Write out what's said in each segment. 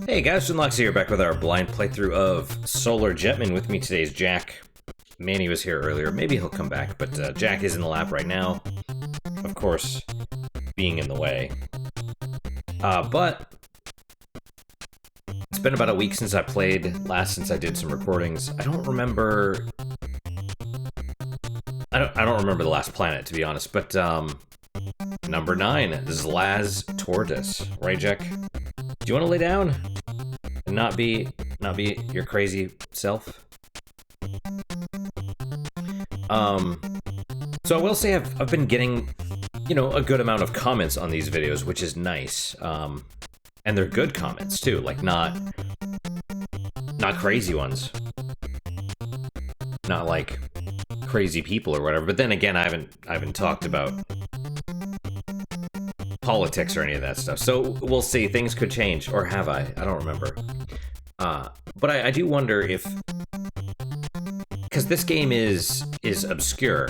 Hey guys, Shinlox here, back with our blind playthrough of Solar Jetman. With me today is Jack. Manny was here earlier, maybe he'll come back, but Jack is in the lab right now. Of course, being in the way. But it's been about a week since I played, since I did some recordings. I don't remember the last planet, to be honest, but number 9, Zlaz Tortoise. Right, Jack? Do you want to lay down and not be your crazy self? So I will say I've been getting, a good amount of comments on these videos, which is nice. And they're good comments too, like not crazy ones. Not like crazy people or whatever. But then again, I haven't talked about politics or any of that stuff, so we'll see. Things could change, or have I don't remember. But I do wonder if, because this game is obscure,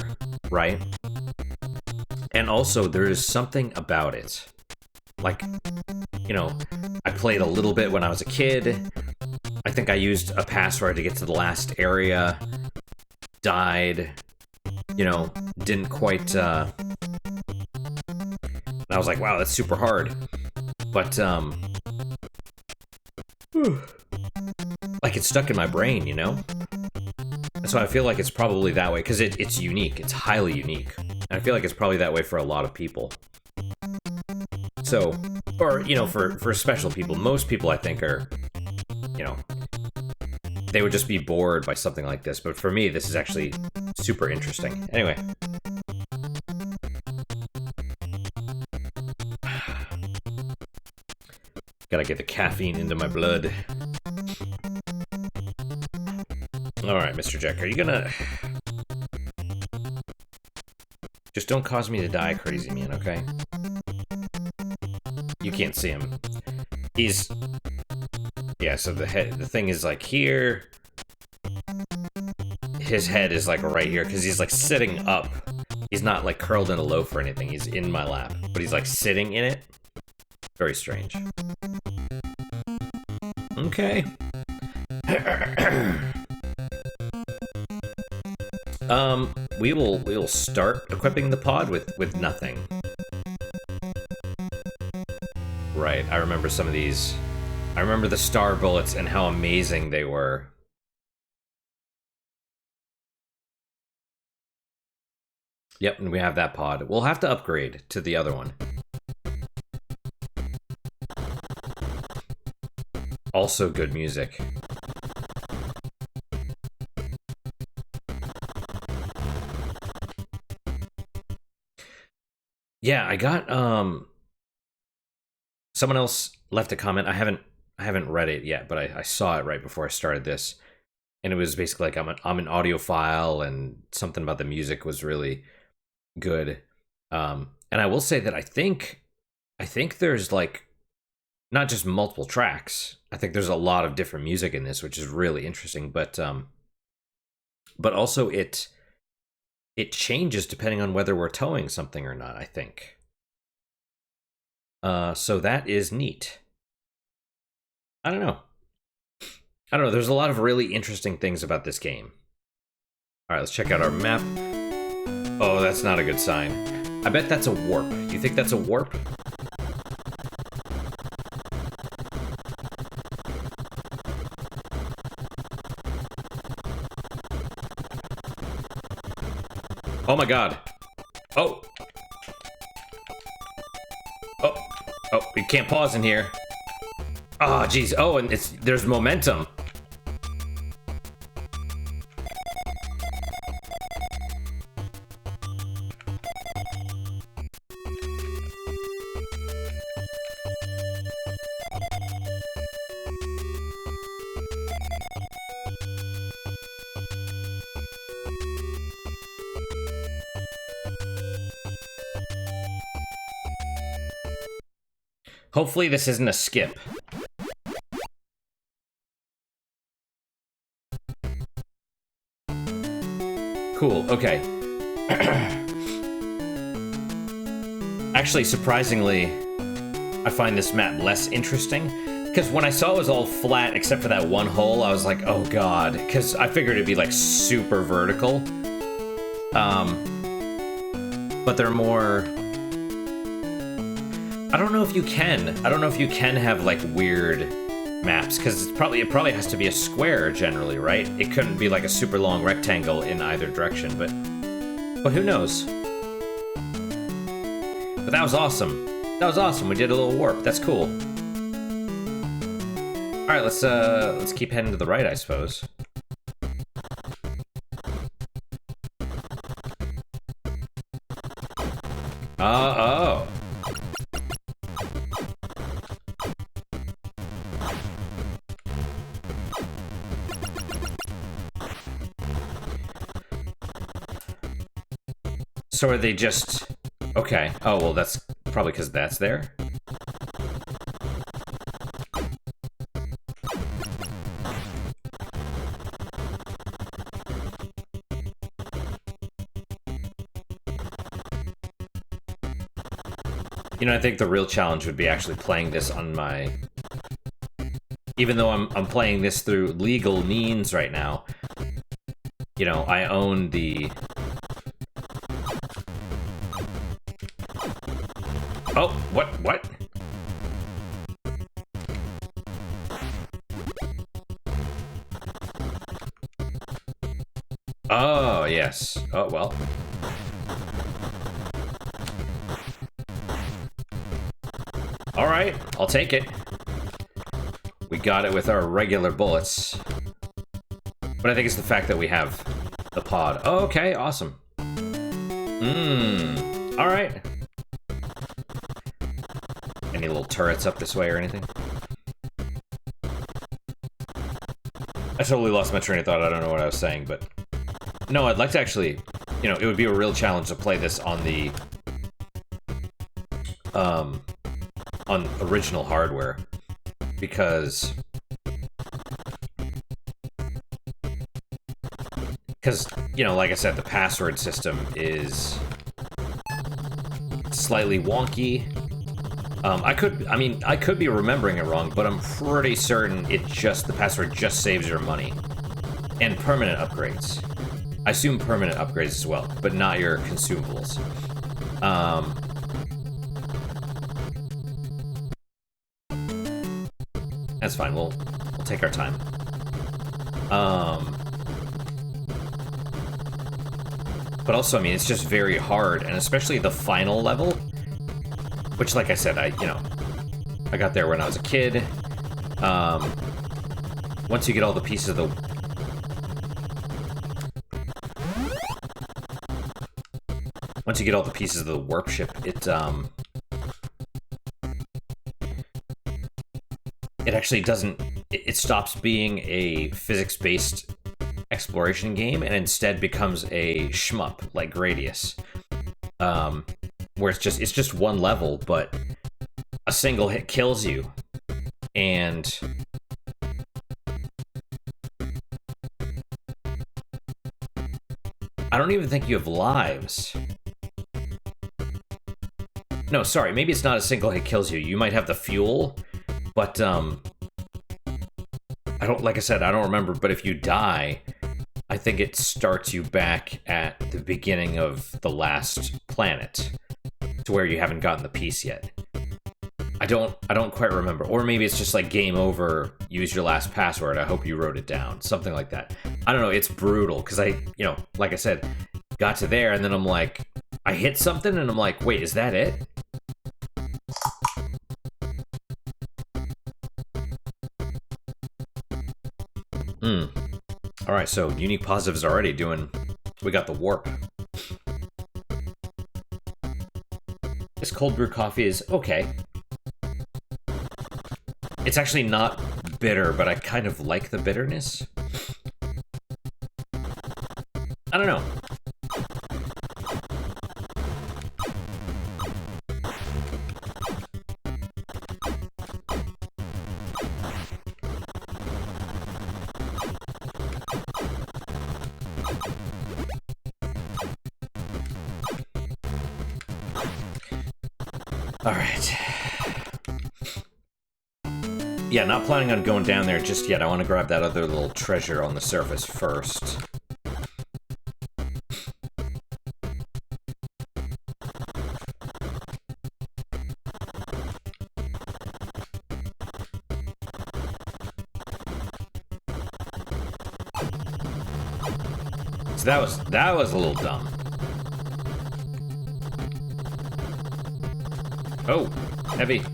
right? And also there is something about it, like, I played a little bit when I was a kid. I think I used a password to get to the last area, died, didn't quite I was like, wow, that's super hard. But, like, it's stuck in my brain, And so I feel like it's probably that way, because it's unique. It's highly unique. And I feel like it's probably that way for a lot of people. So, or, for special people. Most people, I think, are, they would just be bored by something like this. But for me, this is actually super interesting. Anyway. Gotta get the caffeine into my blood. Alright, Mr. Jack, are you gonna... Just don't cause me to die, crazy man, okay? You can't see him. He's... Yeah, so the thing is like here. His head is like right here, because he's like sitting up. He's not like curled in a loaf or anything, he's in my lap. But he's like sitting in it. Very strange. Okay. We will start equipping the pod with nothing. Right, I remember some of these. I remember the star bullets and how amazing they were. Yep, and we have that pod. We'll have to upgrade to the other one. Also good music. Yeah, I got someone else left a comment. I haven't read it yet, but I saw it right before I started this. And it was basically like I'm an audiophile, and something about the music was really good. And I will say that I think there's like not just multiple tracks. I think there's a lot of different music in this, which is really interesting. But also it changes depending on whether we're towing something or not, I think. So that is neat. I don't know. There's a lot of really interesting things about this game. All right, let's check out our map. Oh, that's not a good sign. I bet that's a warp. You think that's a warp? Oh my god. Oh. You can't pause in here. Oh, jeez. Oh, and there's momentum. Hopefully this isn't a skip. Cool, okay. Actually, surprisingly, I find this map less interesting, Because when I saw it was all flat except for that one hole, I was like, oh god. Because I figured it'd be like super vertical. But they're more... I don't know if you can. I don't know if you can have like weird maps, because it probably has to be a square generally, right? It couldn't be like a super long rectangle in either direction, but who knows? But that was awesome. That was awesome. We did a little warp. That's cool. All right, let's keep heading to the right, I suppose. Oh. So are they just... Okay. Oh, well, that's probably because that's there. You know, I think the real challenge would be actually playing this on my... Even though I'm playing this through legal means right now, you know, I own the... Oh, what? Oh, yes. Oh, well. All right, I'll take it. We got it with our regular bullets. But I think it's the fact that we have the pod. Oh, okay, awesome. All right. Any little turrets up this way or anything? I totally lost my train of thought. I don't know what I was saying, but... No, I'd like to actually... You know, it would be a real challenge to play this on the... on original hardware. Because... you know, like I said, the password system is... slightly wonky. I could be remembering it wrong, but I'm pretty certain the password just saves your money. And permanent upgrades. I assume permanent upgrades as well, but not your consumables. That's fine, we'll take our time. But also, I mean, it's just very hard, and especially the final level, which, like I said, I got there when I was a kid. Once you get all the pieces of the... Once you get all the pieces of the warp ship, it actually doesn't... It stops being a physics-based exploration game and instead becomes a shmup, like Gradius. Where it's just one level, but a single hit kills you. And... I don't even think you have lives. No, sorry, maybe it's not a single hit kills you. You might have the fuel, but, like I said, I don't remember, but if you die, I think it starts you back at the beginning of the last planet, to where you haven't gotten the piece yet. I don't quite remember. Or maybe it's just like game over, use your last password, I hope you wrote it down. Something like that. I don't know, it's brutal, because like I said, got to there, and then I'm like, I hit something, and I'm like, wait, is that it? Alright, so unique positives already doing... We got the warp. This cold brew coffee is okay. It's actually not bitter, but I kind of like the bitterness. I don't know. All right. Yeah, not planning on going down there just yet. I want to grab that other little treasure on the surface first. So that was a little dumb. Oh, heavy.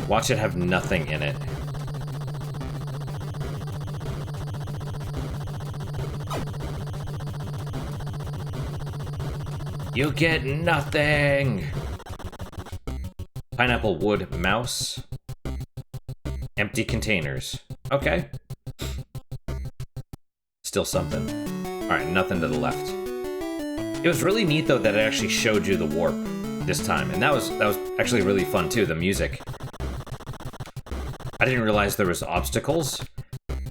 Watch it have nothing in it. You get nothing! Pineapple wood mouse. Empty containers. Okay. Still something. Alright, nothing to the left. It was really neat though that it actually showed you the warp this time. And that was actually really fun too, the music. I didn't realize there was obstacles,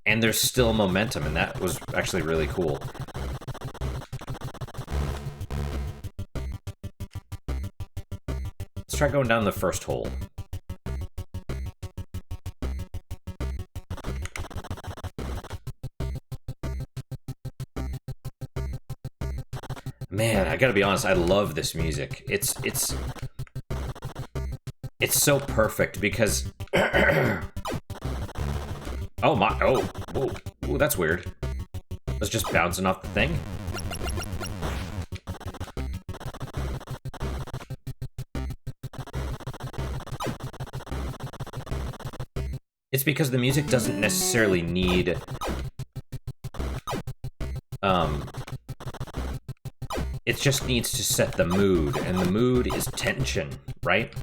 and there's still momentum, and that was actually really cool. Let's try going down the first hole. Man, I gotta be honest, I love this music. It's so perfect because oh my, oh, whoa, ooh, that's weird. I was just bouncing off the thing. It's because the music doesn't necessarily need, it just needs to set the mood, and the mood is tension, right?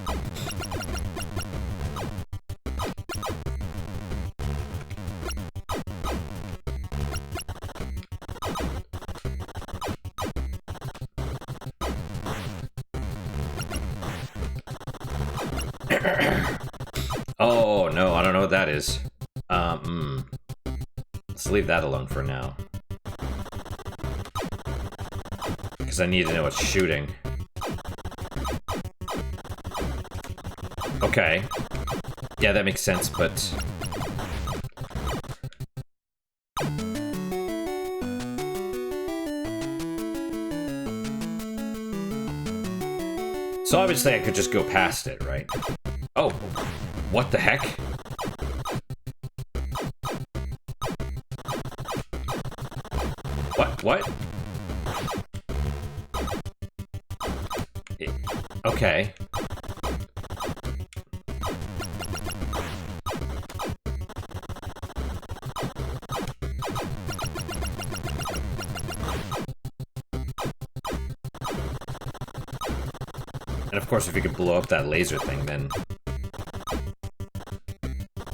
Oh, no, I don't know what that is. Let's leave that alone for now. Because I need to know what's shooting. Okay. Yeah, that makes sense, but... So obviously I could just go past it, right? Oh, what the heck? What? Okay. And of course, if you could blow up that laser thing, then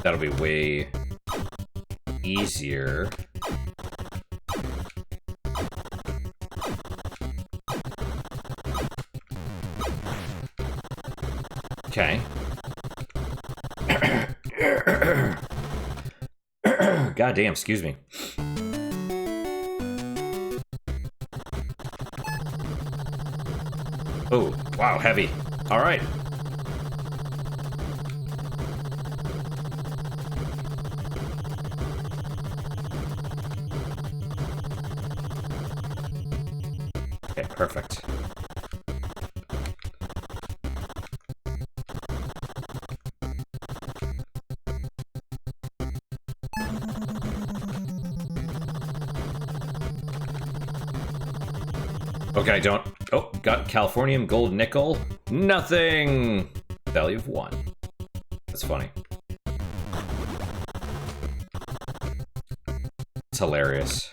that'll be way easier. Okay. God damn, excuse me. Oh, wow, heavy. All right. Okay, perfect. Okay, don't... Oh, got Californium, gold, nickel. Nothing! Value of 1. That's funny. It's hilarious.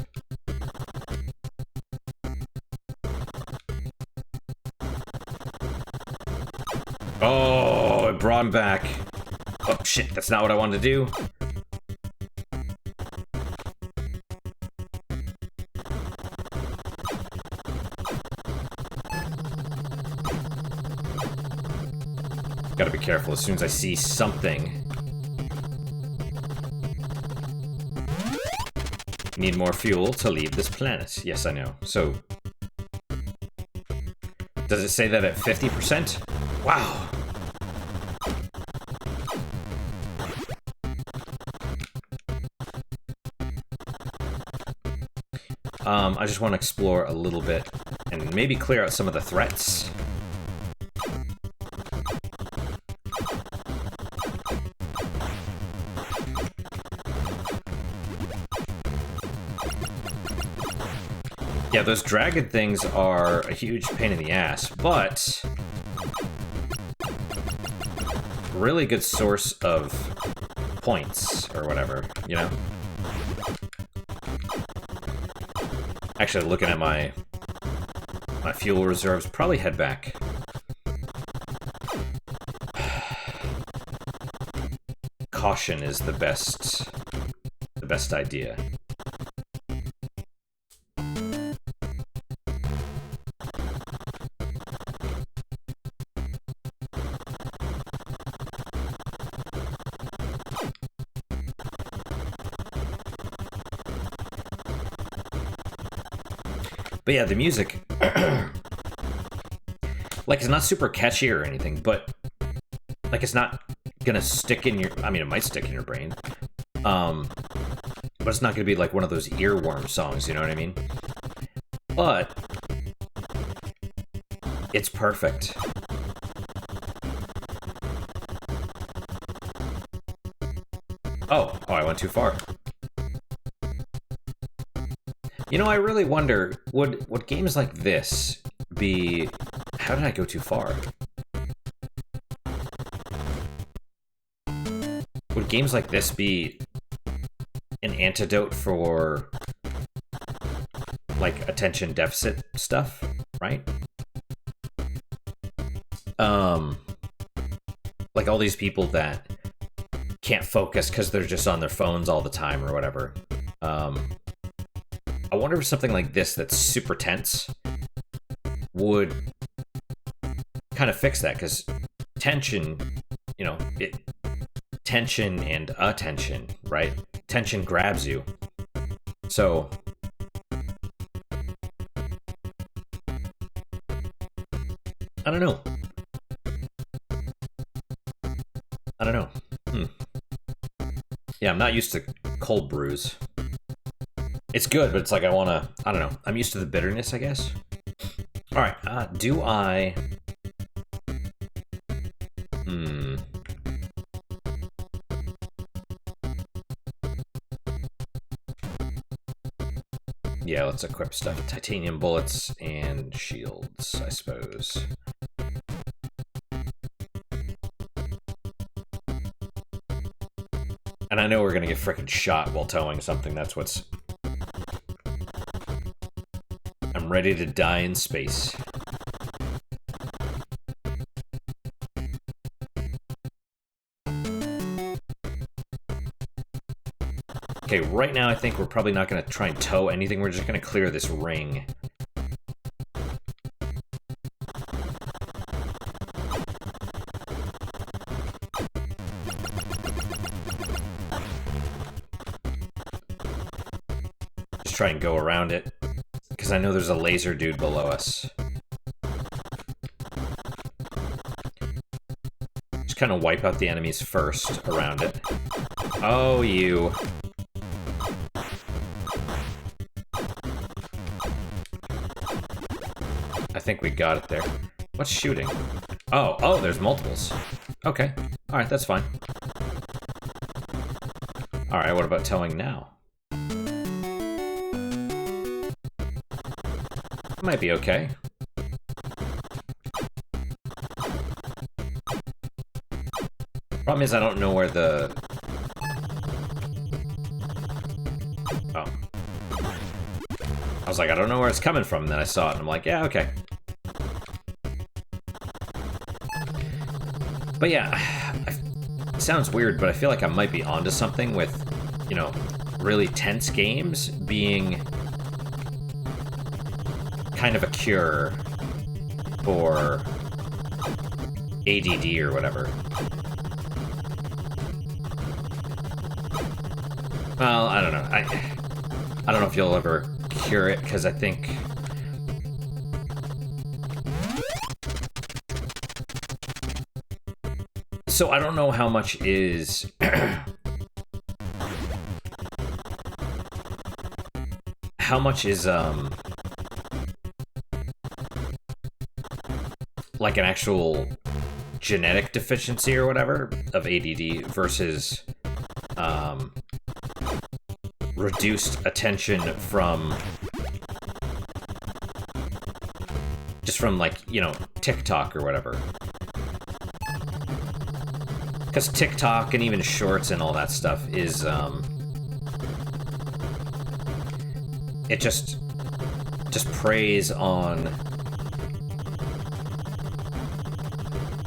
Oh, it brought him back. Oh, shit, that's not what I wanted to do. Gotta be careful as soon as I see something. Need more fuel to leave this planet. Yes, I know. So, does it say that at 50%? Wow. I just want to explore a little bit and maybe clear out some of the threats. Yeah, those dragon things are a huge pain in the ass, but really good source of points or whatever, you know? Actually, looking at my fuel reserves, probably head back. Caution is the best idea. But yeah, the music, like, it's not super catchy or anything, but, like, it's not gonna stick in your, I mean, it might stick in your brain, but it's not gonna be, like, one of those earworm songs, you know what I mean? But it's perfect. Oh, I went too far. You know, I really wonder, would games like this be... How did I go too far? Would games like this be an antidote for, like, attention deficit stuff, right? Like all these people that can't focus because they're just on their phones all the time or whatever. I wonder if something like this that's super tense would kind of fix that, because tension, you know, tension and attention, right? Tension grabs you. So I don't know. Yeah, I'm not used to cold brews. It's good, but it's like I don't know. I'm used to the bitterness, I guess. All right, do I... Yeah, let's equip stuff. Titanium bullets and shields, I suppose. And I know we're gonna get frickin' shot while towing something, that's what's... I'm ready to die in space. Okay, right now I think we're probably not gonna try and tow anything, we're just gonna clear this ring. Just try and go around it. Because I know there's a laser dude below us. Just kind of wipe out the enemies first around it. Oh, you. I think we got it there. What's shooting? Oh, there's multiples. Okay. Alright, that's fine. Alright, what about towing now? Might be okay. Problem is I don't know where the... Oh. I was like, I don't know where it's coming from, and then I saw it, and I'm like, yeah, okay. But yeah, it sounds weird, but I feel like I might be onto something with, you know, really tense games being kind of a cure for ADD or whatever. Well, I don't know. I don't know if you'll ever cure it, because I think... So I don't know how much is... how much is, like an actual genetic deficiency or whatever of ADD versus, reduced attention from, just from, like, you know, TikTok or whatever. Because TikTok and even shorts and all that stuff is, it just preys on,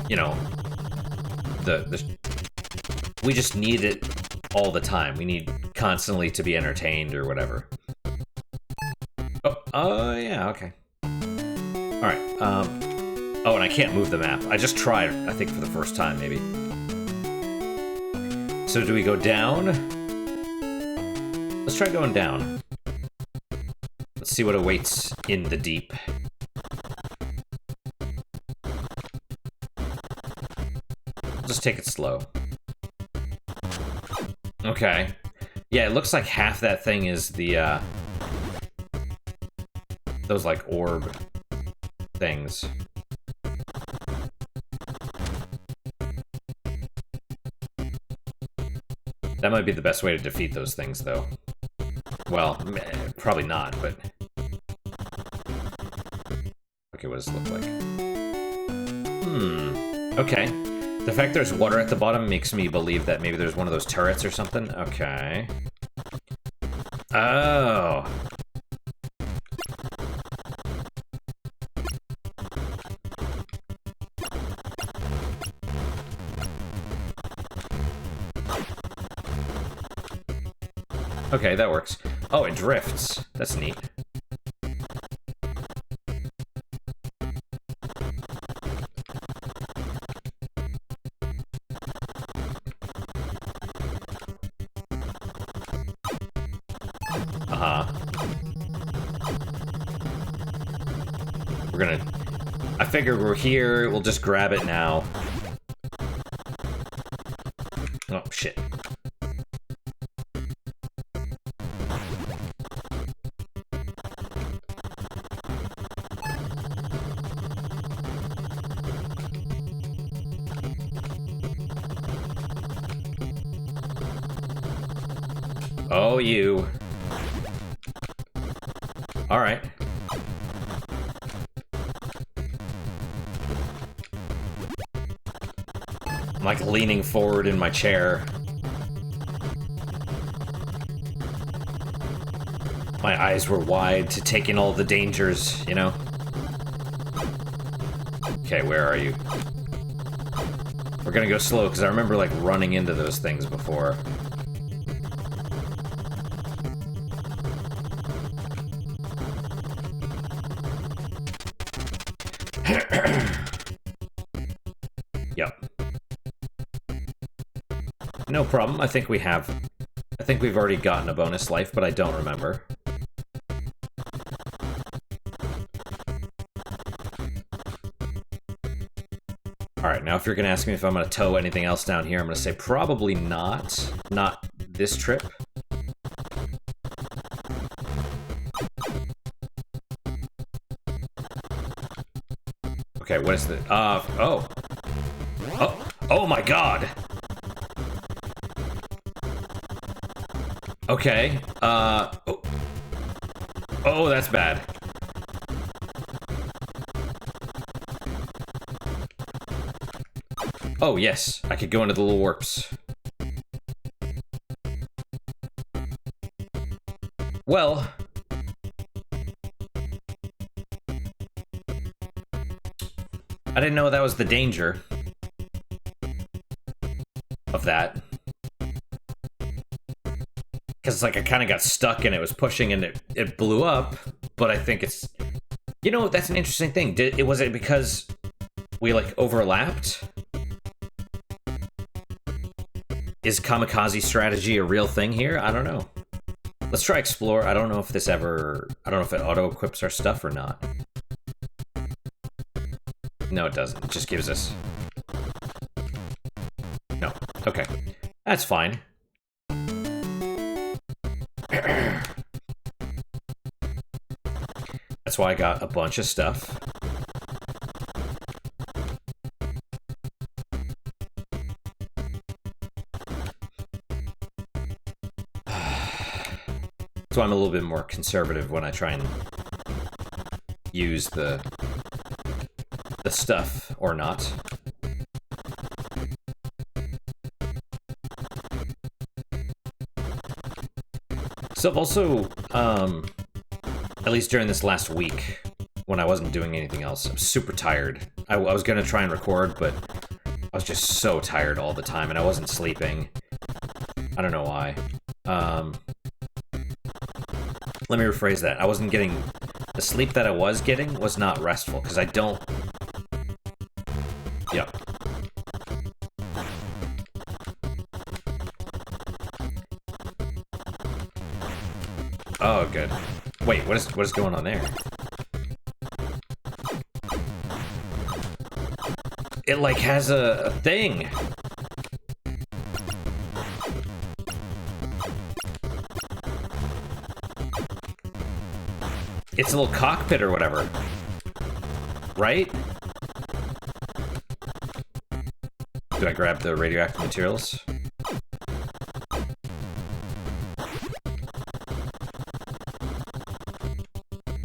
you know, we just need it all the time. We need constantly to be entertained or whatever. Oh, yeah, okay. Alright, oh, and I can't move the map. I just tried, I think, for the first time, maybe. So do we go down? Let's try going down. Let's see what awaits in the deep. Just take it slow. Okay. Yeah, it looks like half that thing is the, those, like, orb things. That might be the best way to defeat those things, though. Well, probably not, but... Okay, what does it look like? Okay. The fact there's water at the bottom makes me believe that maybe there's one of those turrets or something. Okay. Oh. Okay, that works. Oh, it drifts. That's neat. We're gonna... I figured we're here, we'll just grab it now. Oh, shit. Oh, you. Alright. I'm like leaning forward in my chair. My eyes were wide to take in all the dangers, you know? Okay, where are you? We're gonna go slow, because I remember, like, running into those things before. Yep. No problem. I think we have... I think we've already gotten a bonus life, but I don't remember. Alright, now if you're gonna ask me if I'm gonna tow anything else down here, I'm gonna say probably not. Not this trip. Okay, what is the... oh. Oh my god! Okay, oh. Oh, that's bad. Oh, yes, I could go into the little warps. Well... I didn't know that was the danger of that. Because it's like I kind of got stuck and it was pushing and it blew up, but I think it's... You know, that's an interesting thing. Was it because we, like, overlapped? Is kamikaze strategy a real thing here? I don't know. Let's try explore. I don't know if this ever... I don't know if it auto-equips our stuff or not. No, it doesn't. It just gives us... No. Okay. That's fine. That's why I got a bunch of stuff. So I'm a little bit more conservative when I try and use the stuff or not. So I've also, at least during this last week, when I wasn't doing anything else, I'm super tired. I was gonna try and record, but I was just so tired all the time, and I wasn't sleeping. I don't know why. Let me rephrase that. I wasn't getting... The sleep that I was getting was not restful, because I don't... Yep. Oh, good. Wait, what is going on there? It, like, has a thing. It's a little cockpit or whatever. Right? Do I grab the radioactive materials?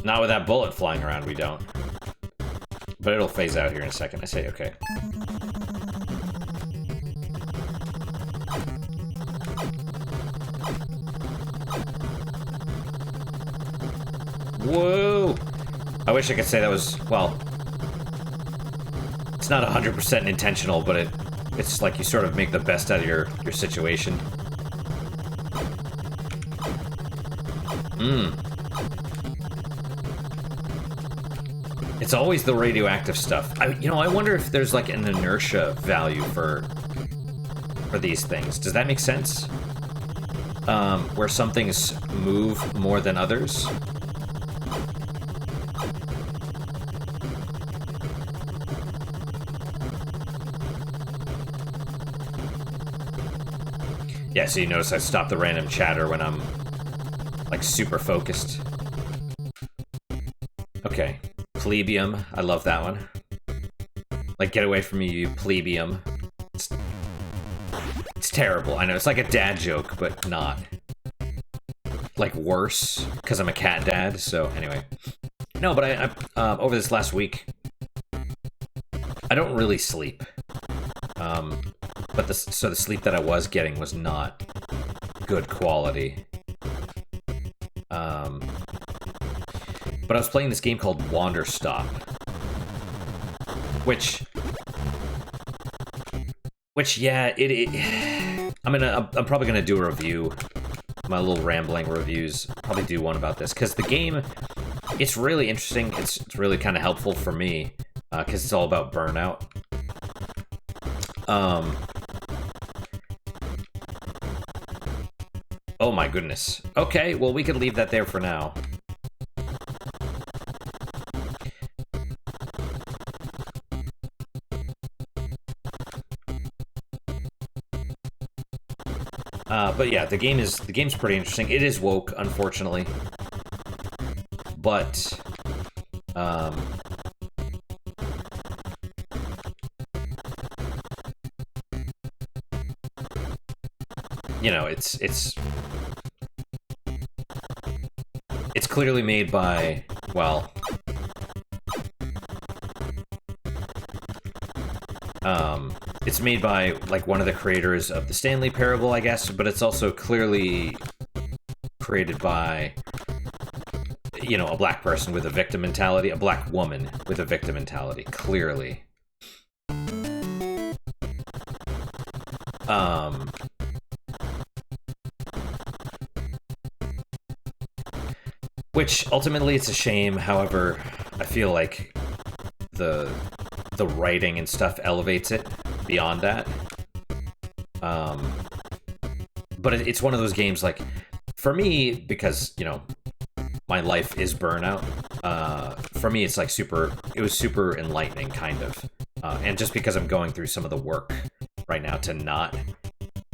Not with that bullet flying around, we don't. But it'll phase out here in a second. I say, okay. Whoa! I wish I could say that was, well... It's not 100% intentional, but it's like you sort of make the best out of your situation. It's always the radioactive stuff. I wonder if there's like an inertia value for these things. Does that make sense? Where some things move more than others? Yeah, so you notice I stop the random chatter when I'm, like, super focused. Okay. Plebeium. I love that one. Like, get away from me, you plebeium. It's terrible. I know, it's like a dad joke, but not. Like, worse, because I'm a cat dad, so anyway. No, but I over this last week, I don't really sleep. But the sleep that I was getting was not good quality. But I was playing this game called Wander Stop, which yeah, I'm probably gonna do a review, my little rambling reviews. Probably do one about this because the game, it's really interesting. It's really kind of helpful for me because it's all about burnout. Oh my goodness. Okay, well we could leave that there for now. But yeah, the game's pretty interesting. It is woke, unfortunately. But you know, it's clearly made by, well, it's made by, like, one of the creators of the Stanley Parable, I guess, but it's also clearly created by, you know, a black person with a victim mentality, a black woman with a victim mentality, clearly. Which, ultimately, it's a shame. However, I feel like the writing and stuff elevates it beyond that. But it's one of those games, like, for me, because, you know, my life is burnout, for me, it's, like, it was super enlightening, kind of. And just because I'm going through some of the work right now to not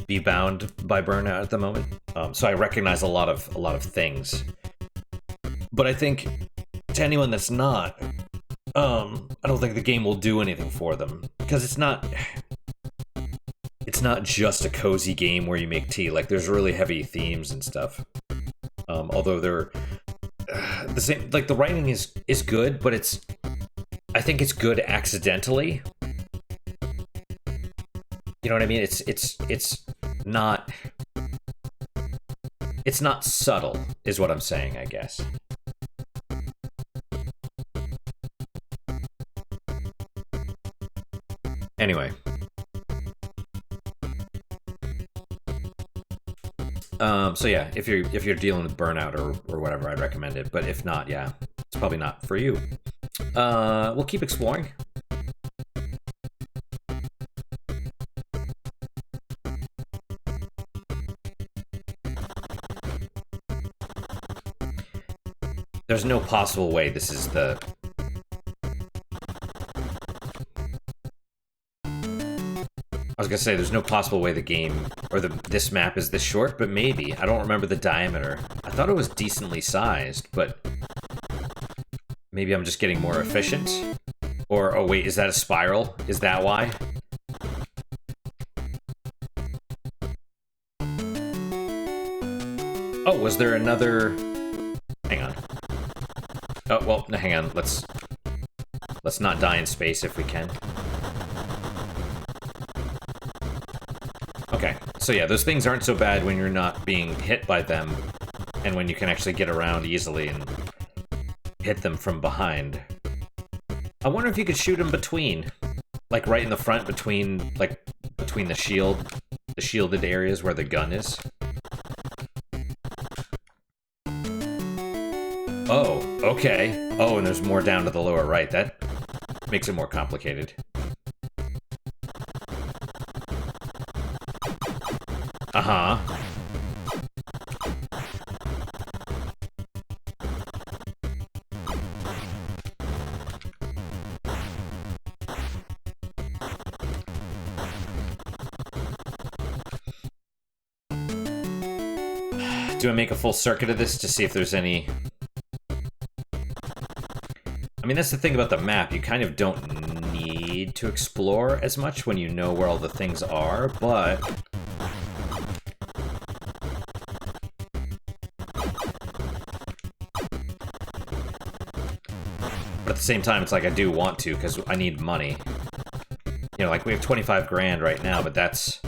be bound by burnout at the moment. So I recognize a lot of things. But I think to anyone that's not, I don't think the game will do anything for them. Because it's not just a cozy game where you make tea. Like, there's really heavy themes and stuff. Although they're the same, like, the writing is good, but I think it's good accidentally. You know what I mean? It's not subtle, is what I'm saying, I guess. Anyway. So yeah, if you're dealing with burnout or whatever, I'd recommend it. But if not, yeah, it's probably not for you. We'll keep exploring. There's no possible way this is the... I was gonna say, there's no possible way the game, or this map is this short, but maybe. I don't remember the diameter. I thought it was decently sized, but... maybe I'm just getting more efficient? Or, oh wait, is that a spiral? Is that why? Oh, was there another... Hang on. Oh, well, hang on. Let's not die in space if we can. Okay, so yeah, those things aren't so bad when you're not being hit by them, and when you can actually get around easily and hit them from behind. I wonder if you could shoot them between, like right in the front, between the shielded areas where the gun is. Oh, okay. Oh, and there's more down to the lower right. That makes it more complicated. Uh-huh. Do I make a full circuit of this to see if there's any... I mean, that's the thing about the map. You kind of don't need to explore as much when you know where all the things are, but... But at the same time, it's like I do want to, because I need money. You know, like, we have 25 grand right now, but that's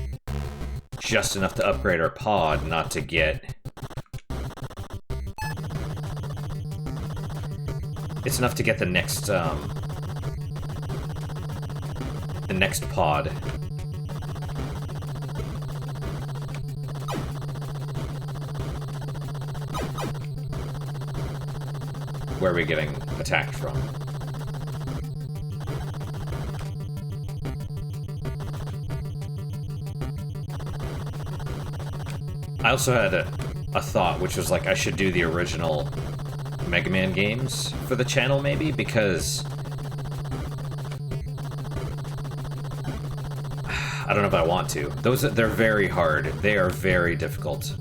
just enough to upgrade our pod, not to get... It's enough to get the next pod. Where are we getting attacked from? I also had a thought, which was like I should do the original Mega Man games for the channel, maybe, because I don't know if I want to. They're very hard. They are very difficult.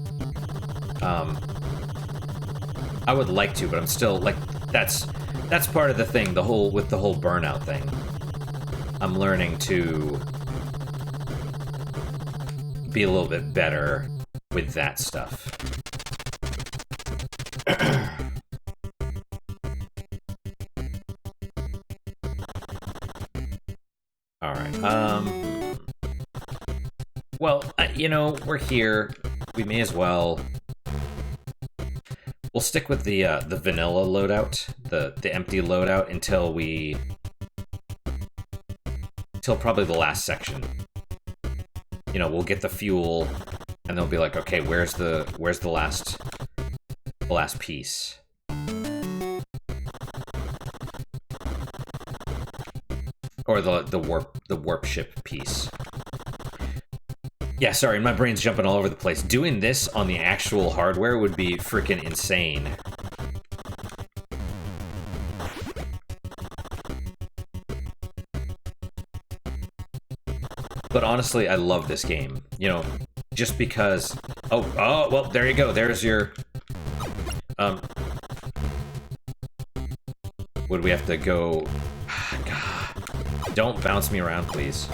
I would like to, but I'm still like that's part of the thing. With the whole burnout thing. I'm learning to be a little bit better with that stuff. Well, you know, we're here. We may as well. We'll stick with the vanilla loadout, the empty loadout until probably the last section. You know, we'll get the fuel, and they'll be like, okay, where's the last piece? Or the warp ship piece. Yeah, sorry, my brain's jumping all over the place. Doing this on the actual hardware would be freaking insane. But honestly, I love this game. You know, just because... Oh, well, there you go. There's your... Would we have to go... God. Don't bounce me around, please.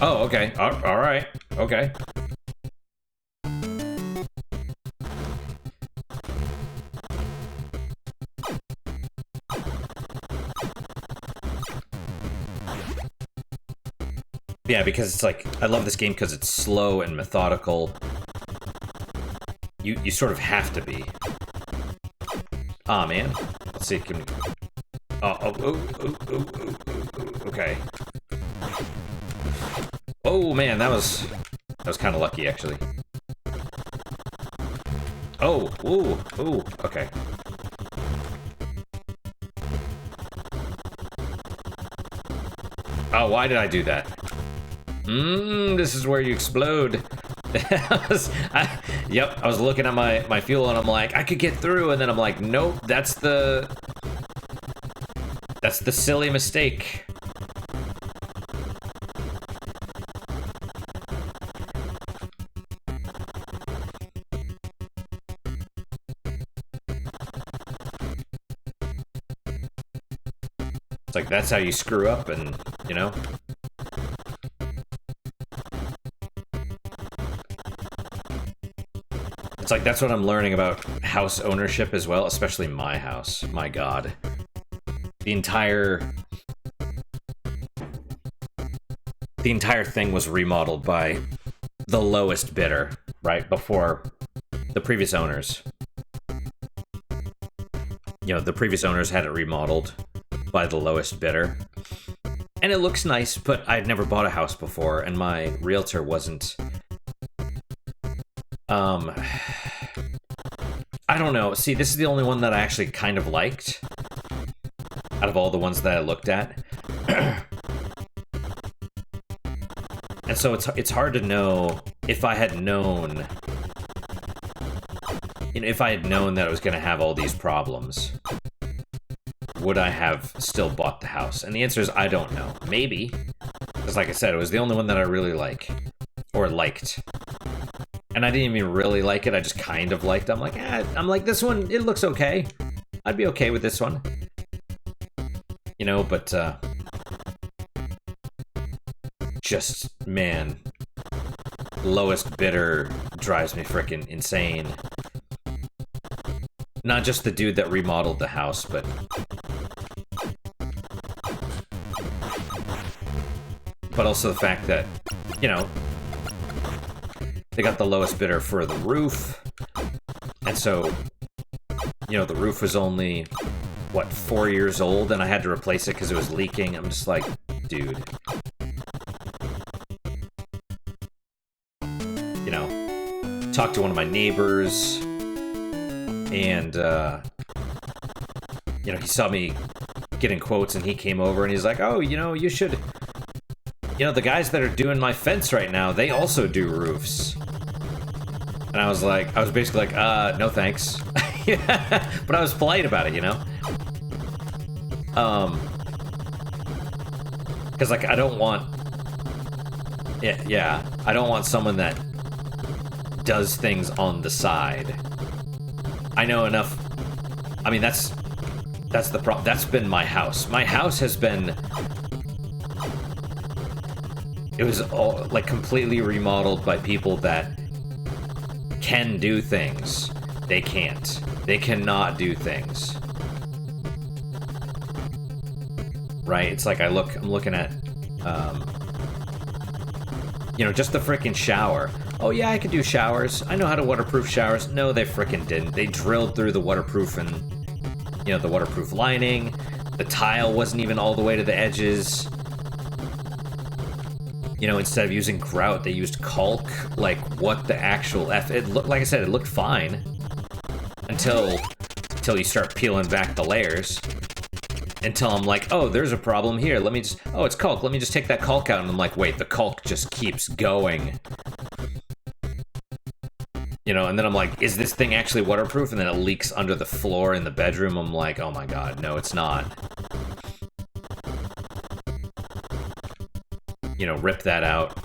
Oh, okay. All right. Okay. Yeah, because it's like, I love this game because it's slow and methodical. You sort of have to be. Ah, man. Let's see. Can we... Okay. Oh man, that was kind of lucky actually. Oh, ooh, okay. Oh, why did I do that? This is where you explode. Yep, I was looking at my fuel and I'm like, I could get through, and then I'm like, nope, that's the silly mistake. It's like, that's how you screw up, and, you know? It's like, that's what I'm learning about house ownership as well, especially my house. My God. The entire thing was remodeled by the lowest bidder, right? Before the previous owners. You know, the previous owners had it remodeled by the lowest bidder. And it looks nice, but I'd never bought a house before, and my realtor wasn't... I don't know. See, this is the only one that I actually kind of liked out of all the ones that I looked at. And so it's hard to know if I had known... You know, if I had known that it was going to have all these problems, would I have still bought the house? And the answer is I don't know. Maybe. Because like I said, it was the only one that I really liked. And I didn't even really like it, I just kind of liked it. I'm like, this one, it looks okay. I'd be okay with this one. You know, but, just, man, lowest bidder drives me frickin' insane. Not just the dude that remodeled the house, but... But also the fact that, you know, they got the lowest bidder for the roof. And so, you know, the roof was only, what, 4 years old, and I had to replace it because it was leaking. I'm just like, dude. You know, talked to one of my neighbors, and, you know, he saw me getting quotes, and he came over, and he's like, oh, you know, you should... You know, the guys that are doing my fence right now, they also do roofs. And I was basically like, no thanks. But I was polite about it, you know? Because, like, I don't want... Yeah, I don't want someone that does things on the side. I know enough... I mean, that's the problem. That's been my house. My house has been... It was all, like, completely remodeled by people that can do things. They can't. They cannot do things. Right? It's like I'm looking at, you know, just the frickin' shower. Oh yeah, I can do showers. I know how to waterproof showers. No, they frickin' didn't. They drilled through the waterproof and, you know, the waterproof lining. The tile wasn't even all the way to the edges. You know, instead of using grout, they used caulk. Like, what the actual F? It looked, like I said, it looked fine. Until you start peeling back the layers. Until I'm like, oh, there's a problem here. Let me just, oh, it's caulk. Let me just take that caulk out. And I'm like, wait, the caulk just keeps going. You know, and then I'm like, is this thing actually waterproof? And then it leaks under the floor in the bedroom. I'm like, oh my God, no, it's not. you know, rip that out.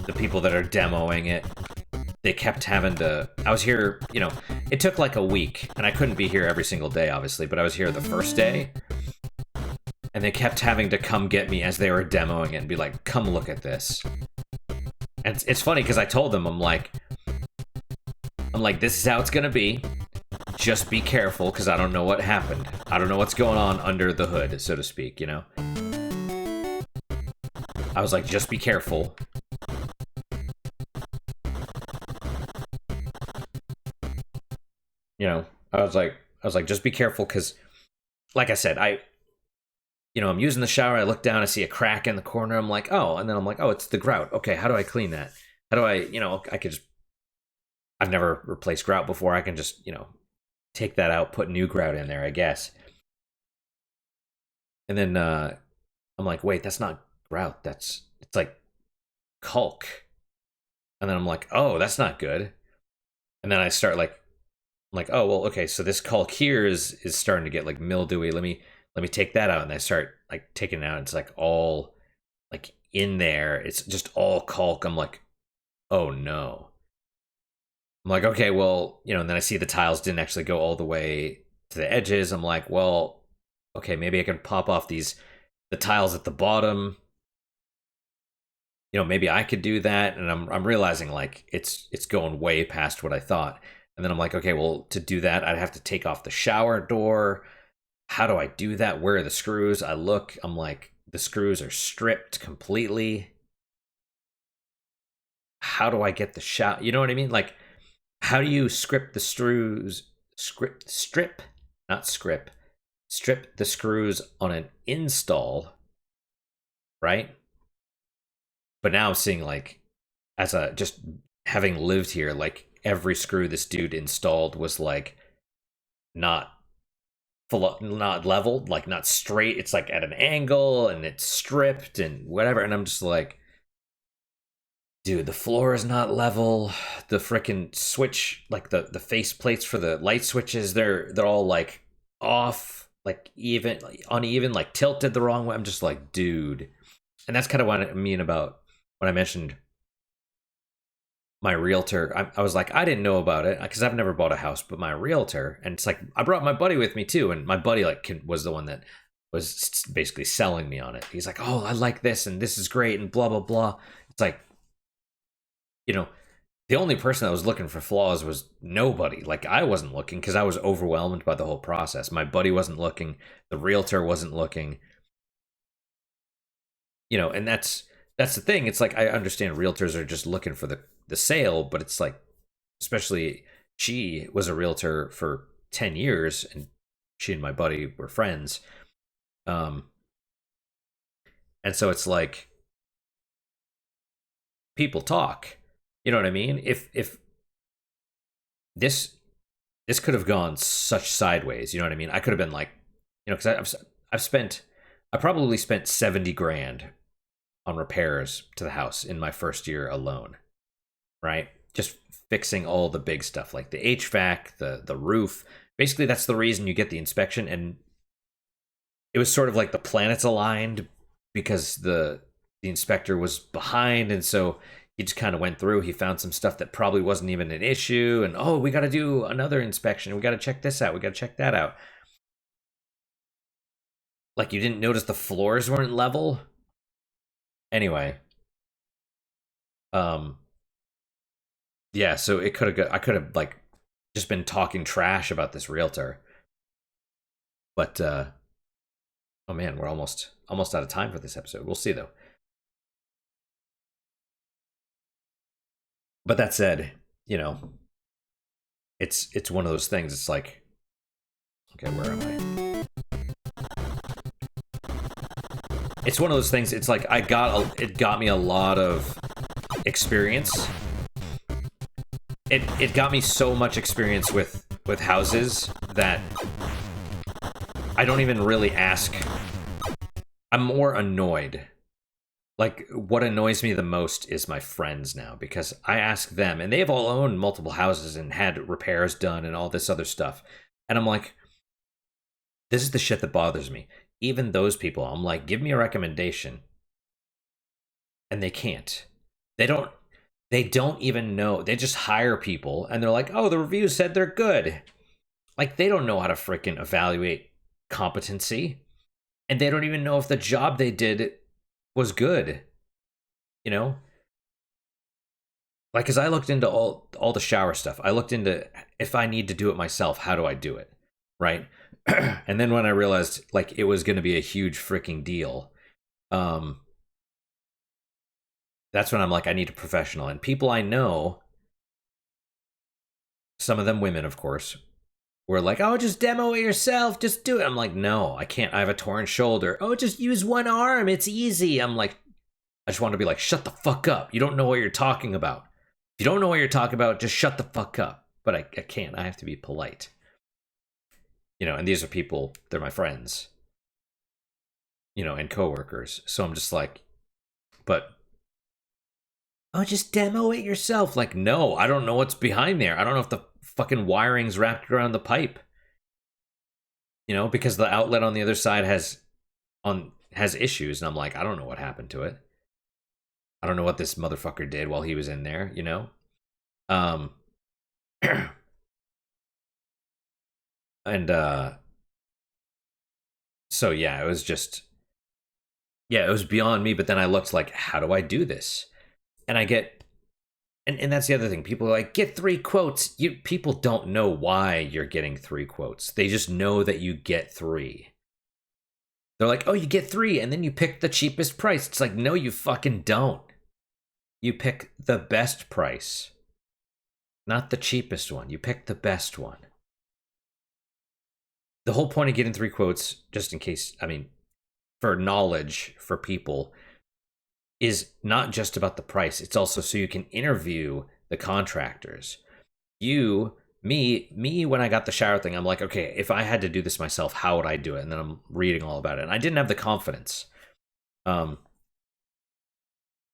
The people that are demoing it, they kept having to... I was here, you know, it took like a week, and I couldn't be here every single day, obviously, but I was here the first day, and they kept having to come get me as they were demoing it and be like, come look at this. And it's funny, because I told them, I'm like, this is how it's gonna be. Just be careful, because I don't know what happened. I don't know what's going on under the hood, so to speak, you know? I was like, just be careful. You know, I was like, just be careful, because, like I said, you know, I'm using the shower, I look down, I see a crack in the corner, I'm like, oh, and then I'm like, oh, it's the grout. Okay, how do I clean that? How do I, you know, I could just, I've never replaced grout before, I can just, you know, take that out, put new grout in there, I guess. And then I'm like, wait, that's not grout, it's like caulk. And then I'm like, oh, that's not good. And then I start like, I'm like, oh, well, okay, so this caulk here is starting to get like mildewy. Let me take that out. And I start like taking it out. It's like all like in there. It's just all caulk. I'm like, oh no. I'm like, okay, well, you know, and then I see the tiles didn't actually go all the way to the edges. I'm like, well, okay, maybe I can pop off the tiles at the bottom. You know, maybe I could do that. And I'm realizing like it's going way past what I thought. And then I'm like, okay, well, to do that, I'd have to take off the shower door. How do I do that? Where are the screws? I look, I'm like, the screws are stripped completely. How do I get the shower? You know what I mean? Like, how do you strip the screws? Strip the screws on an install, right? But now I'm seeing like, as a, just having lived here, like, every screw this dude installed was like not leveled, like not straight. It's like at an angle and it's stripped and whatever. And I'm just like, dude, the floor is not level. The freaking switch, like the face plates for the light switches, they're all like off, like even, like uneven, like tilted the wrong way. I'm just like, dude. And that's kind of what I mean about when I mentioned my realtor. I was like, I didn't know about it because I've never bought a house, but my realtor, and it's like, I brought my buddy with me too, and my buddy like was the one that was basically selling me on it. He's like, oh, I like this, and this is great, and blah blah blah. It's like, you know, the only person that was looking for flaws was nobody. Like, I wasn't looking because I was overwhelmed by the whole process. My buddy wasn't looking, the realtor wasn't looking, you know. And that's the thing. It's like, I understand realtors are just looking for the sale, but it's like, especially she was a realtor for 10 years and she and my buddy were friends. And so it's like, people talk, you know what I mean? If this could have gone such sideways, you know what I mean? I could have been like, you know, because I probably spent 70 grand on repairs to the house in my first year alone. Right? Just fixing all the big stuff like the HVAC, the roof. Basically, that's the reason you get the inspection. And it was sort of like the planets aligned because the inspector was behind. And so he just kind of went through. He found some stuff that probably wasn't even an issue. And, oh, we got to do another inspection. We got to check this out. We got to check that out. Like, you didn't notice the floors weren't level? Anyway. Yeah, so it could have, I could have like just been talking trash about this realtor. But oh man, we're almost out of time for this episode. We'll see though. But that said, you know, it's one of those things. It's like, okay, where am I? It's one of those things. It's like, it got me a lot of experience. It got me so much experience with houses that I don't even really ask. I'm more annoyed. Like, what annoys me the most is my friends now, because I ask them, and they have all owned multiple houses and had repairs done and all this other stuff. And I'm like, this is the shit that bothers me. Even those people, I'm like, give me a recommendation. and they can't. They don't. They don't even know. They just hire people, and they're like, "Oh, the reviews said they're good." Like they don't know how to freaking evaluate competency, and they don't even know if the job they did was good. You know, like as I looked into all the shower stuff, I looked into if I need to do it myself, how do I do it, right? And then when I realized like it was going to be a huge freaking deal, um, that's when I'm like, I need a professional. And people I know, some of them women, of course, were like, "Oh, just demo it yourself, just do it." I'm like, "No, I can't. I have a torn shoulder." "Oh, just use one arm. It's easy." I'm like, I just want to be like, "Shut the fuck up. You don't know what you're talking about. If you don't know what you're talking about, just shut the fuck up." But I can't. I have to be polite. And these are people, they're my friends, and coworkers. So I'm just like, but, "Oh, just demo it yourself." Like, no, I don't know what's behind there. I don't know if the fucking wiring's wrapped around the pipe. Because the outlet on the other side has issues, and I'm like, I don't know what happened to it. I don't know what this motherfucker did while he was in there, Um and so yeah, it was beyond me, but then I looked like, how do I do this? And I get and that's the other thing. People are like, get 3 quotes. People don't know why you're getting 3 quotes. They just know that you get 3. They're like, "Oh, you get 3 and then you pick the cheapest price." It's like, no, you fucking don't. You pick the best price. Not the cheapest one. You pick the best one. The whole point of getting 3 quotes, just in case, for knowledge for people, is not just about the price. It's also so you can interview the contractors. Me, when I got the shower thing, I'm like, okay, if I had to do this myself, how would I do it? And then I'm reading all about it. And I didn't have the confidence. But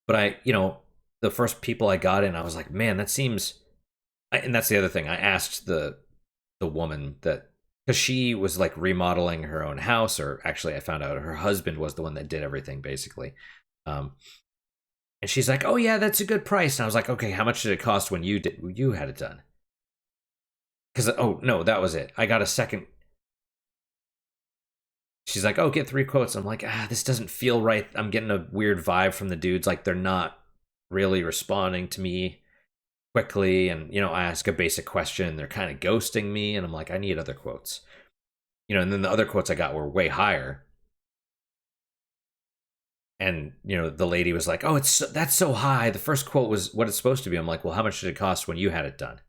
the first people I got in, I was like, man, that seems. And that's the other thing. I asked the woman that, because she was like remodeling her own house, or actually I found out her husband was the one that did everything basically. And she's like, "Oh yeah, that's a good price." And I was like, "Okay, how much did it cost when you had it done?" Because oh no, that was it. I got a second. She's like, "Oh, get 3 quotes." I'm like, this doesn't feel right. I'm getting a weird vibe from the dudes. Like they're not really responding to me quickly. And I ask a basic question and they're kind of ghosting me. And I'm like, I need other quotes. And then the other quotes I got were way higher. And the lady was like, "Oh, that's so high. The first quote was what it's supposed to be." I'm like, "Well, how much did it cost when you had it done?"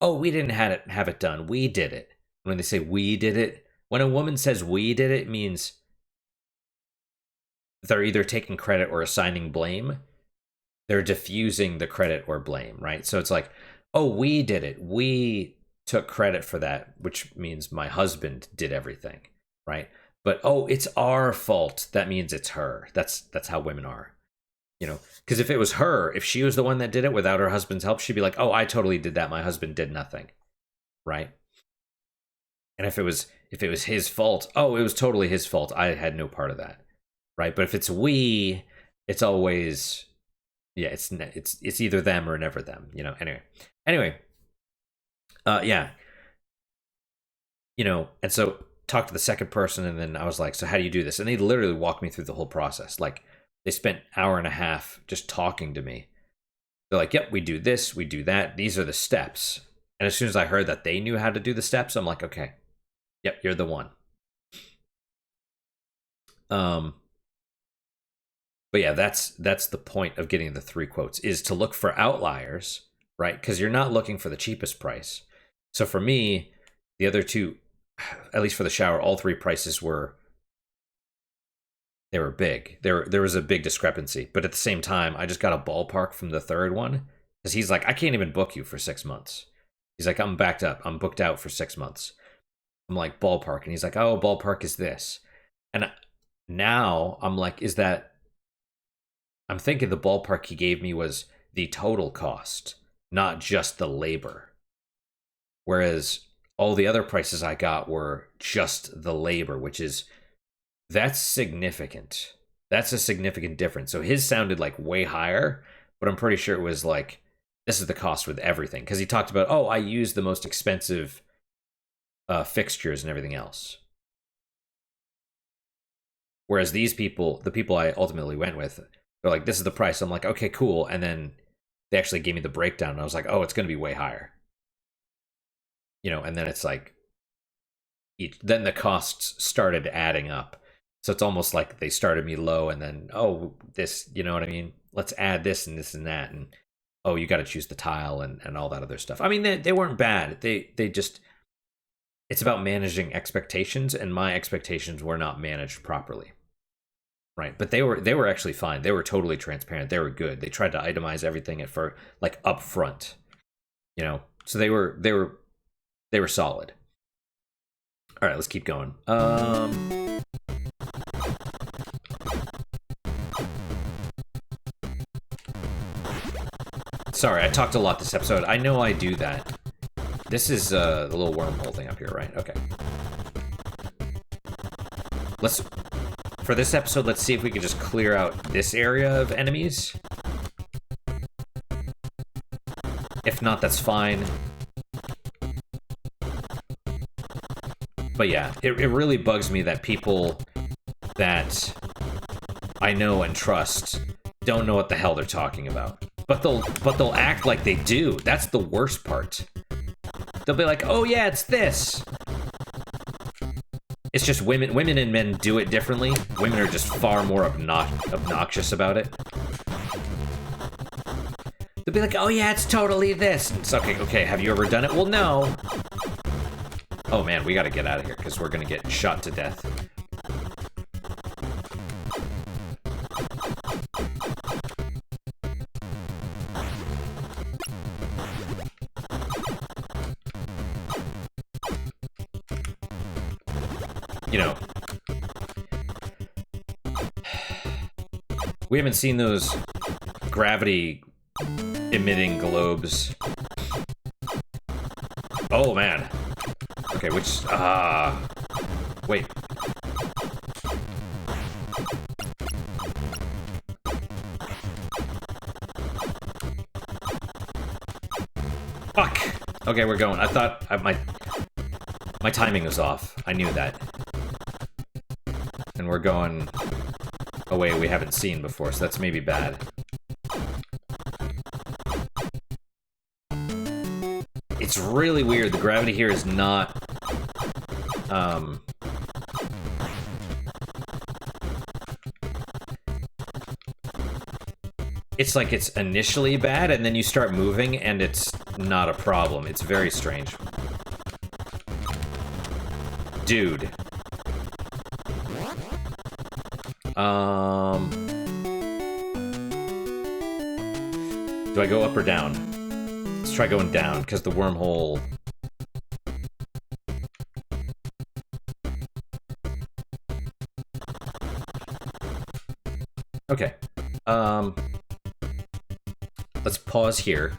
"Oh, we didn't have it done. We did it." When they say we did it, when a woman says we did it, means they're either taking credit or assigning blame. They're diffusing the credit or blame, right? So it's like, "Oh, we did it. We took credit for that," which means my husband did everything, right? But "Oh, it's our fault," that means it's her. That's how women are. Because if it was her, if she was the one that did it without her husband's help, she'd be like, "Oh, I totally did that. My husband did nothing." Right? And if it was his fault, "Oh, it was totally his fault. I had no part of that." Right? But if it's we, it's always, yeah, it's either them or never them, Anyway, yeah. And so talked to the second person, and then I was like, "So how do you do this?" And they literally walked me through the whole process. Like they spent an hour and a half just talking to me. They're like, "Yep, we do this, we do that. These are the steps." And as soon as I heard that they knew how to do the steps, I'm like, "Okay, yep, you're the one." But yeah, that's the point of getting the 3 quotes, is to look for outliers, right? Because you're not looking for the cheapest price. So for me, the other 2, at least for the shower, all 3 prices were big. There was a big discrepancy, but at the same time, I just got a ballpark from the third one, because he's like, "I can't even book you for 6 months." He's like, "I'm backed up. I'm booked out for 6 months." I'm like, "Ballpark," and he's like, "Oh, ballpark is this." And now I'm like, I'm thinking the ballpark he gave me was the total cost, not just the labor. Whereas all the other prices I got were just the labor, that's significant. That's a significant difference. So his sounded like way higher, but I'm pretty sure it was like, this is the cost with everything. Because he talked about, oh, I use the most expensive fixtures and everything else. Whereas these people, the people I ultimately went with, they're like, this is the price. I'm like, okay, cool. And then they actually gave me the breakdown. And I was like, oh, it's going to be way higher. You know, and then it's like, then the costs started adding up. So it's almost like they started me low and then, oh, this, you know what I mean? Let's add this and this and that. And, oh, you got to choose the tile and all that other stuff. I mean, they weren't bad. They just, it's about managing expectations, and my expectations were not managed properly. Right, but they were actually fine. They were totally transparent. They were good. They tried to itemize everything like up front, you know. So they were solid. All right, let's keep going. Sorry, I talked a lot this episode. I know I do that. This is the little wormhole thing up here, right? Okay. For this episode, let's see if we can just clear out this area of enemies. If not, that's fine. But yeah, it really bugs me that people that I know and trust don't know what the hell they're talking about. But they'll act like they do. That's the worst part. They'll be like, "Oh yeah, it's this." It's just women and men do it differently. Women are just far more obnoxious about it. They'll be like, "Oh yeah, it's totally this." And it's okay, have you ever done it? Well, no. Oh man, we gotta get out of here because we're gonna get shot to death. You know, we haven't seen those gravity emitting globes. Oh man. Okay, which wait. Fuck. Okay, we're going. I thought my timing was off. I knew that. And we're going a way we haven't seen before, so that's maybe bad. It's really weird. The gravity here is not... It's like it's initially bad, and then you start moving, and it's not a problem. It's very strange. Dude. Do I go up or down? Let's try going down, because the wormhole... Okay. Let's pause here.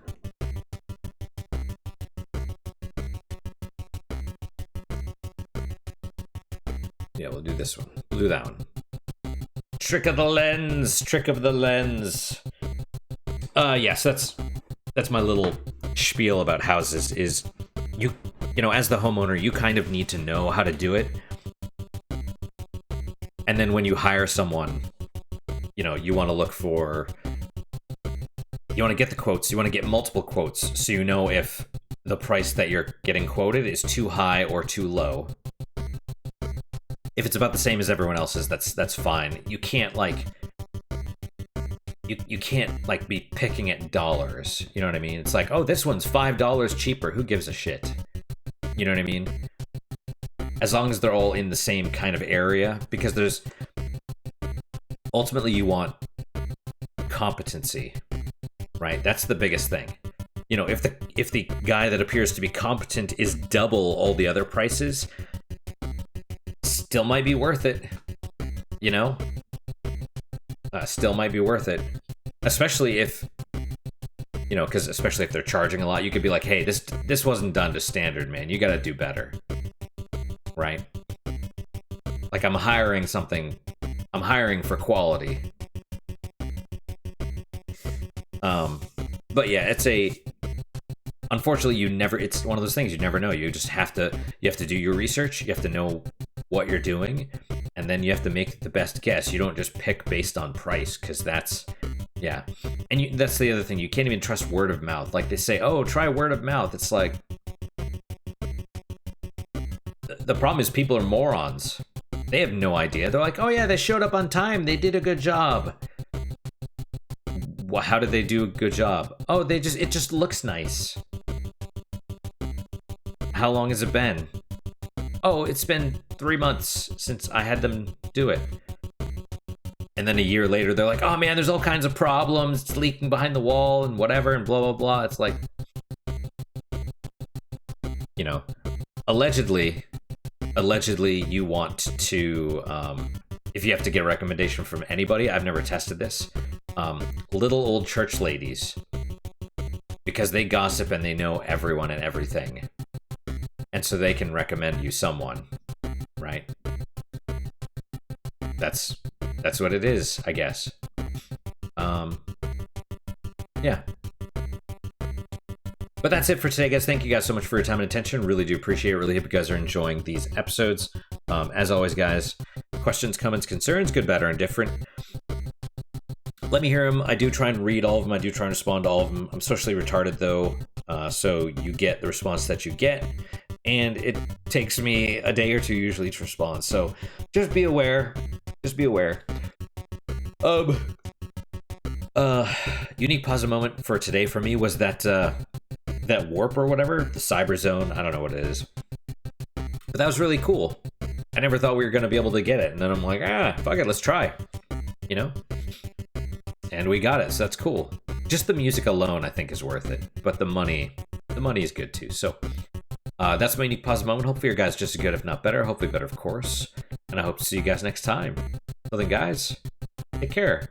Yeah, we'll do this one. We'll do that one. Trick of the lens! Trick of the lens! Yes, that's my little spiel about houses, is you know, as the homeowner, you kind of need to know how to do it. And then when you hire someone, you know, you want to look for... You want to get the quotes, you want to get multiple quotes, so you know if the price that you're getting quoted is too high or too low. If it's about the same as everyone else's, that's fine. You can't, like... You can't, like, be picking at dollars. You know what I mean? It's like, oh, this one's $5 cheaper. Who gives a shit? You know what I mean? As long as they're all in the same kind of area. Because there's... Ultimately, you want competency. Right? That's the biggest thing. You know, if the guy that appears to be competent is double all the other prices, still might be worth it. You know? Still might be worth it. Especially if, you know, because especially if they're charging a lot, you could be like, hey, this wasn't done to standard, man. You gotta do better. Right? Like, I'm hiring I'm hiring for quality. But yeah, unfortunately, it's one of those things you never know. You have to do your research. You have to know what you're doing, and then you have to make the best guess. You don't just pick based on price, because that's that's the other thing. You can't even trust word of mouth. Like, they say, oh, try word of mouth. It's like, the problem is people are morons. They have no idea. They're like, oh yeah, they showed up on time. They did a good job. Well, how did they do a good job? Oh, it just looks nice. How long has it been? Oh, it's been 3 months since I had them do it. And then a year later, they're like, oh man, there's all kinds of problems. It's leaking behind the wall and whatever and blah, blah, blah. It's like, you know, allegedly you want to, if you have to get a recommendation from anybody, I've never tested this, little old church ladies, because they gossip and they know everyone and everything. And so they can recommend you someone, right? That's what it is, I guess. Yeah. But that's it for today, guys. Thank you guys so much for your time and attention. Really do appreciate it. Really hope you guys are enjoying these episodes. As always, guys, questions, comments, concerns, good, bad, or indifferent, let me hear them. I do try and read all of them. I do try and respond to all of them. I'm socially retarded, though, so you get the response that you get. And it takes me a day or two usually to respond. So just be aware. Just be aware. Unique positive moment for today for me was that that warp or whatever, the Cyberzone. I don't know what it is, but that was really cool. I never thought we were going to be able to get it, and then I'm like, fuck it, let's try. You know, and we got it. So that's cool. Just the music alone, I think, is worth it. But the money is good too. So that's my unique positive moment. Hopefully, your guys just as good, if not better. Hopefully, better, of course. And I hope to see you guys next time. Well then, guys, take care.